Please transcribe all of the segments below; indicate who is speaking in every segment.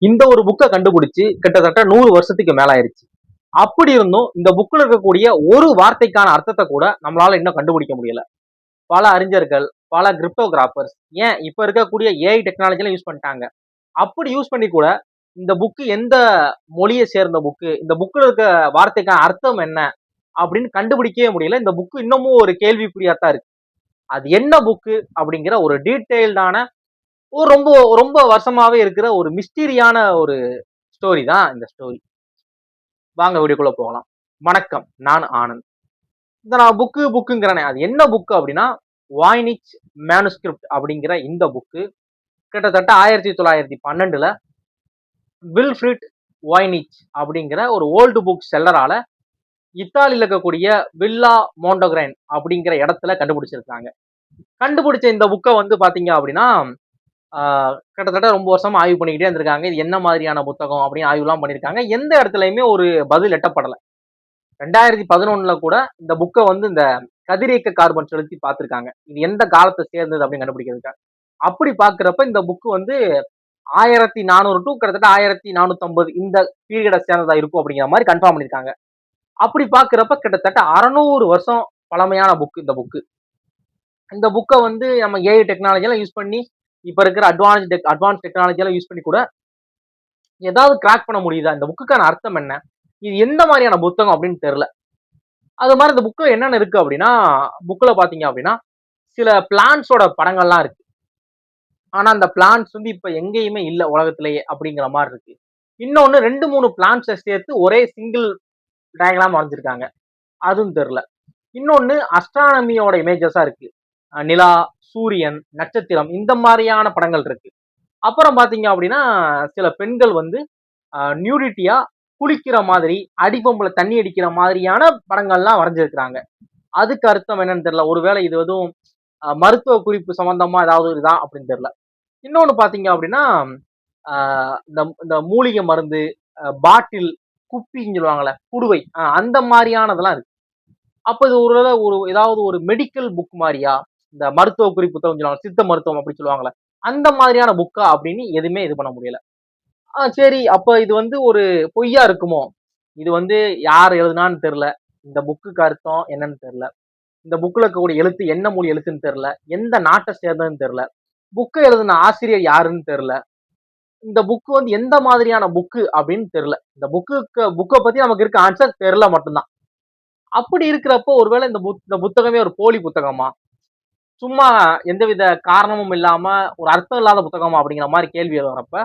Speaker 1: இந்த ஒரு புக்கை கண்டுபிடிச்சு கிட்டத்தட்ட 100 வருஷத்துக்கு மேல ஆயிருச்சு. அப்படி இருந்தும் இந்த புக்ல இருக்கக்கூடிய ஒரு வார்த்தைக்கான அர்த்தத்தை கூட நம்மளால இன்னும் கண்டுபிடிக்க முடியல. பல அறிஞர்கள், பல கிரிப்டோகிராஃபர்ஸ், ஏன் இப்ப இருக்கக்கூடிய ஏஐ டெக்னாலஜிலாம் யூஸ் பண்ணிட்டாங்க. அப்படி யூஸ் பண்ணி கூட இந்த புக்கு எந்த மொழியை சேர்ந்த புக்கு, இந்த புக்ல இருக்க வார்த்தைக்கான அர்த்தம் என்ன அப்படின்னு கண்டுபிடிக்கவே முடியல. இந்த புக்கு இன்னமும் ஒரு கேள்விக்குறியாத்தான் இருக்கு. அது என்ன புக்கு அப்படிங்கிற ஒரு டீடைல்டான ஒரு ரொம்ப ரொம்ப வருஷமாவே இருக்கிற ஒரு மிஸ்டீரியான ஒரு ஸ்டோரி தான் இந்த ஸ்டோரி. வாங்க வீடியோக்குள்ள போகலாம். வணக்கம், நான் ஆனந்த். இந்த நான் புக்குங்கிறேனே, அது என்ன புக்கு அப்படின்னா வாய்னிச் மேனுஸ்கிரிப்ட் அப்படிங்கிற இந்த புக்கு கிட்டத்தட்ட 1912ல வில்ஃப்ரிட் வாய்னிச் அப்படிங்கிற ஒரு ஓல்டு புக் செல்லரால இத்தாலியில இருக்கக்கூடிய வில்லா மோண்டோகிரைன் அப்படிங்கிற இடத்துல கண்டுபிடிச்சிருக்காங்க. கண்டுபிடிச்ச இந்த புக்கை வந்து பாத்தீங்க அப்படின்னா கிட்டத்தட்ட ரொம்ப வருஷமா ஆய்வு பண்ணிக்கிட்டே இருந்திருக்காங்க. இது என்ன மாதிரியான புத்தகம் அப்படின்னு ஆய்வுலாம் பண்ணியிருக்காங்க. எந்த இடத்துலயுமே ஒரு பதில் எட்டப்படலை. 2011ல கூட இந்த புக்கை வந்து இந்த கதிரியக்க கார்பன் செலுத்தி பார்த்திருக்காங்க. இது எந்த காலத்தை சேர்ந்தது அப்படின்னு கண்டுபிடிக்கிறதுக்காக. அப்படி பாக்குறப்ப இந்த புக்கு வந்து 1400 டு கிட்டத்தட்ட 1450 இந்த பீரியடை சேர்ந்ததா இருக்கும் அப்படிங்கிற மாதிரி கன்ஃபார்ம் பண்ணிருக்காங்க. அப்படி பாக்குறப்ப கிட்டத்தட்ட 600 வருஷம் பழமையான புக் இந்த புக்கு. இந்த புக்கை வந்து நம்ம ஏஐ டெக்னாலஜி எல்லாம் யூஸ் பண்ணி இப்ப இருக்கிற அட்வான்ஸ் டெக்னாலஜி எல்லாம் யூஸ் பண்ணி கூட ஏதாவது கிராக் பண்ண முடியுதா? இந்த புக்குக்கான அர்த்தம் என்ன? இது எந்த மாதிரியான புத்தகம் அப்படின்னு தெரியல. அது மாதிரி இந்த புக்ல என்னென்ன இருக்கு அப்படின்னா, புக்ல பாத்தீங்க அப்படின்னா சில பிளான்ஸோட படங்கள்லாம் இருக்கு. ஆனா அந்த பிளான்ஸ் வந்து இப்ப எங்கேயுமே இல்ல உலகத்திலேயே அப்படிங்கிற மாதிரி இருக்கு. இன்னொன்னு 2-3 பிளான்ஸை சேர்த்து ஒரே சிங்கிள் டயக்ராம் வரைஞ்சிருக்காங்க. அதுவும் தெரியல. இன்னொன்னு அஸ்ட்ரானமியோட இமேஜஸா இருக்கு. நிலா, சூரியன், நட்சத்திரம் இந்த மாதிரியான படங்கள் இருக்கு. அப்புறம் பாத்தீங்க அப்படின்னா சில பெண்கள் வந்து நியூடிட்டியா குளிக்கிற மாதிரி, அடிபம்புல தண்ணி அடிக்கிற மாதிரியான படங்கள்லாம் வரைஞ்சிருக்கிறாங்க. அதுக்கு அர்த்தம் என்னன்னு தெரியல. ஒருவேளை இது எதுவும் மருத்துவ குறிப்பு சம்பந்தமா ஏதாவது இதுதான் அப்படின்னு தெரியல. இன்னொன்னு பாத்தீங்க அப்படின்னா இந்த மூலிகை மருந்து, பாட்டில், குப்பின்னு சொல்லுவாங்கல்ல, குடுவை, அந்த மாதிரியானதெல்லாம் இருக்கு. அப்ப இது ஒரு ஏதாவது ஒரு மெடிக்கல் புக் மாதிரியா, இந்த மருத்துவ குறிப்பு சொல்லுவாங்க, சித்த மருத்துவம் அப்படி சொல்லுவாங்கல்ல, அந்த மாதிரியான புக்கா அப்படின்னு எதுவுமே இது பண்ண முடியல. சரி, அப்ப இது வந்து ஒரு பொய்யா இருக்குமோ? இது வந்து யார் எழுதுனான்னு தெரியல. இந்த புக்குக்கு அர்த்தம் என்னன்னு தெரியல. இந்த புக்ல இருக்கக்கூடிய எழுத்து என்ன மொழி எழுத்துன்னு தெரியல. எந்த நாட்டை சேர்ந்ததுன்னு தெரியல. புக்கை எழுதின ஆசிரியர் யாருன்னு தெரியல. இந்த புக் வந்து எந்த மாதிரியான புக்கு அப்படின்னு தெரியல. இந்த புக்கை பத்தி நமக்கு இருக்க ஆன்சர் தெரியல மட்டும்தான். அப்படி இருக்கிறப்போ ஒருவேளை இந்த புத்தகமே ஒரு போலி புத்தகமா, சும்மா எந்தவித காரணமும் இல்லாம ஒரு அர்த்தம் இல்லாத புத்தகமா அப்படிங்கிற மாதிரி கேள்வி வரப்ப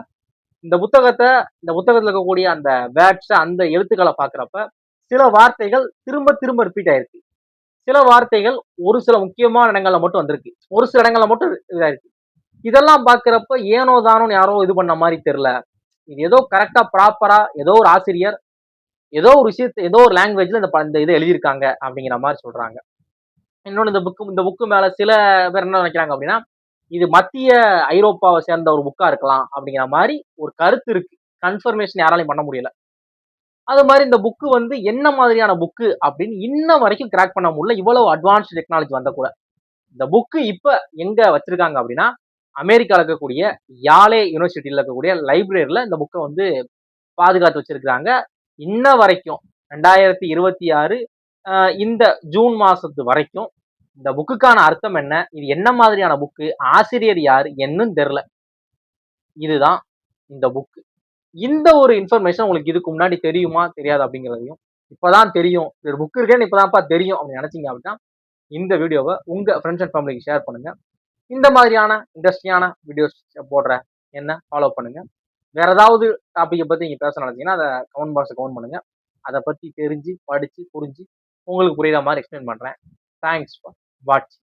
Speaker 1: இந்த புத்தகத்துல இருக்கக்கூடிய அந்த வேர்ட்ஸ், அந்த எழுத்துக்களை பாக்குறப்ப சில வார்த்தைகள் திரும்ப திரும்ப ரிப்பீட் ஆயிருக்கு. சில வார்த்தைகள் ஒரு சில முக்கியமான இடங்கள்ல மட்டும் வந்திருக்கு. ஒரு சில இடங்கள்ல மட்டும் இதாயிருக்கு. இதெல்லாம் பாக்குறப்ப ஏனோ தானோன்னு யாரோ இது பண்ண மாதிரி தெரியல. இது ஏதோ கரெக்டா ப்ராப்பரா ஏதோ ஒரு ஆசிரியர் ஏதோ ஒரு விஷயத்தை ஏதோ ஒரு லாங்குவேஜ்ல இந்த இதை எழுதியிருக்காங்க அப்படிங்கிற மாதிரி சொல்றாங்க. இன்னொன்னு இந்த புக்கு மேல சில பேர் என்ன நினைக்கிறாங்க அப்படின்னா, இது மத்திய ஐரோப்பாவை சேர்ந்த ஒரு புக்கா இருக்கலாம் அப்படிங்கிற மாதிரி ஒரு கருத்து இருக்கு. கன்ஃபர்மேஷன் யாராலையும் பண்ண முடியல. அது மாதிரி இந்த புக்கு வந்து என்ன மாதிரியான புக்கு அப்படின்னு இன்ன வரைக்கும் கிராக் பண்ண முடியல. இவ்வளவு அட்வான்ஸ்ட் டெக்னாலஜி வந்த கூட. இந்த புக்கு இப்ப எங்க வச்சிருக்காங்க அப்படின்னா, அமெரிக்கால இருக்கக்கூடிய யாலே யூனிவர்சிட்டியில இருக்கக்கூடிய லைப்ரரியில இந்த புக்கை வந்து பாதுகாத்து வச்சிருக்காங்க. இன்ன வரைக்கும் 2026 இந்த ஜூன் மாசத்து வரைக்கும் இந்த புக்குக்கான அர்த்தம் என்ன, இது என்ன மாதிரியான புக்கு, ஆசிரியர் யாரு என்னன்னு தெரியல. இதுதான் இந்த புக்கு. இந்த ஒரு இன்ஃபர்மேஷன் உங்களுக்கு இதுக்கு முன்னாடி தெரியுமா தெரியாது அப்படிங்கிறதையும், இப்பதான் தெரியும், ஒரு புக் இருக்கேன்னு இப்பதான்ப்பா தெரியும் அப்படின்னு நினைச்சீங்க அப்படின்னா இந்த வீடியோவை உங்க ஃப்ரெண்ட்ஸ் அண்ட் ஃபேமிலிக்கு ஷேர் பண்ணுங்க. இந்த மாதிரியான இன்ட்ரெஸ்டிங்கான வீடியோஸ் போடுற என்ன ஃபாலோ பண்ணுங்க. வேற ஏதாவது டாபிக்கை பத்தி நீங்க பேச நினைச்சீங்கன்னா அதை கமெண்ட் பாக்ஸ்ல கமெண்ட் பண்ணுங்க. அதை பத்தி தெரிஞ்சு படிச்சு புரிஞ்சு உங்களுக்கு புரியுற மாதிரி எக்ஸ்பிளைன் பண்றேன். தேங்க்ஸ் ஃபார் வாட்சிங்.